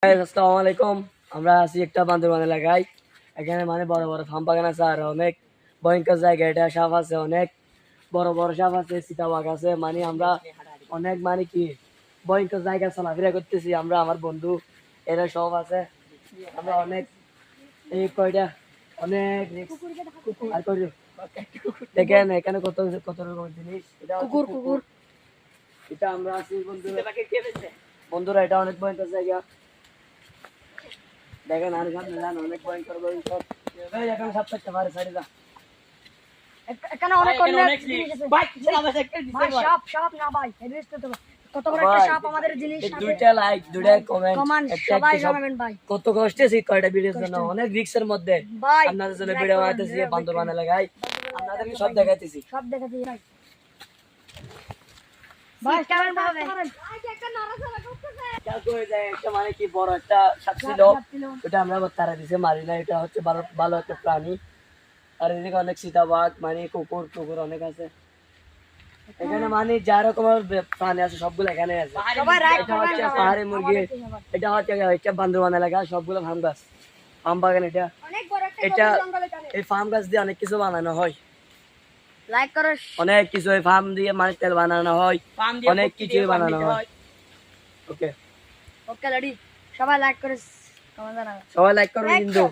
আসসালামু আলাইকুম। আমরা আছি একটা বান্দরবান এলাকায়। এখানে মানে বড় বড় ফার্ম বাগান আছে, আর অনেক ভয়ঙ্কর জায়গা। এটা সাপ আছে, অনেক বড় বড় সাপ আছে, চিতাবাঘ আছে। মানে আমরা অনেক মানে কি ভয়ঙ্কর জায়গা চলাফেরা করতেছি। আমরা আমার বন্ধু এরা সব আছে। আমরা অনেক এই কয়টা অনেক আর কই দেখেন এখানে কত কত রকমের জিনিস। এটা কুকুর কুকুর এটা আমরা আছি বন্ধুরা। এটা অনেক ভয়ঙ্কর জায়গা। দেখেন আর সামনে যান, অনেক ভয়ঙ্কর ভয়ঙ্কর। এই এখানে সাপ থাকতে পারে, সাইডে যা। এখানে অনেক জিনিস আছে ভাই। সাপ সাপ না ভাই, এডিস্ট তো কত বড় একটা সাপ আমাদের জিনিস আছে। দুইটা লাইক, দুইটা কমেন্ট, সবাই জানাবেন ভাই। কত কষ্টে এই কয়টা ভিডিওর জন্য, অনেক রিস্কের মধ্যে ভাই আপনাদের জন্য ভিডিও বানাইতেছি। বান্দরবান এলাকায় আপনাদেরকে সব দেখাইতেছি, সব দেখাচ্ছি ভাই। ভাই কেমন ভাবে একটা নড়াচড়া করতেছে। কাকু হয়ে যায় একটা মানে কি বড় একটা সাপ ছিল, ওটা আমরা তারা দিছে, মারি না। এটা হচ্ছে ভালো ভালো একটা প্রাণী। আর এদিকে অনেক চিতাবাঘ, মানে কুকুর টুকুর অনেক আছে এখানে। মানে যা রকমের প্রাণী আছে সবগুলো এখানে আছে। এটা হচ্ছে পাহাড়ি মুরগি, এটা হচ্ছে বান্দরবান এলাকা সবগুলো ফার্ম গাছ, ফার্ম বাগান। এটা অনেক বড় একটা এটা জঙ্গলে চলে। এই ফার্ম গাছ দিয়ে অনেক কিছু বানানো হয়, লাইক করো। অনেক কিছু। এই ফার্ম দিয়ে মানে তেল বানানো হয়, অনেক কিছুই বানানো হয়। ওকে ওকে রেডি, সবাই লাইক করে কমেন্ট জানাবেন। সবাই লাইক করুন কিন্তু।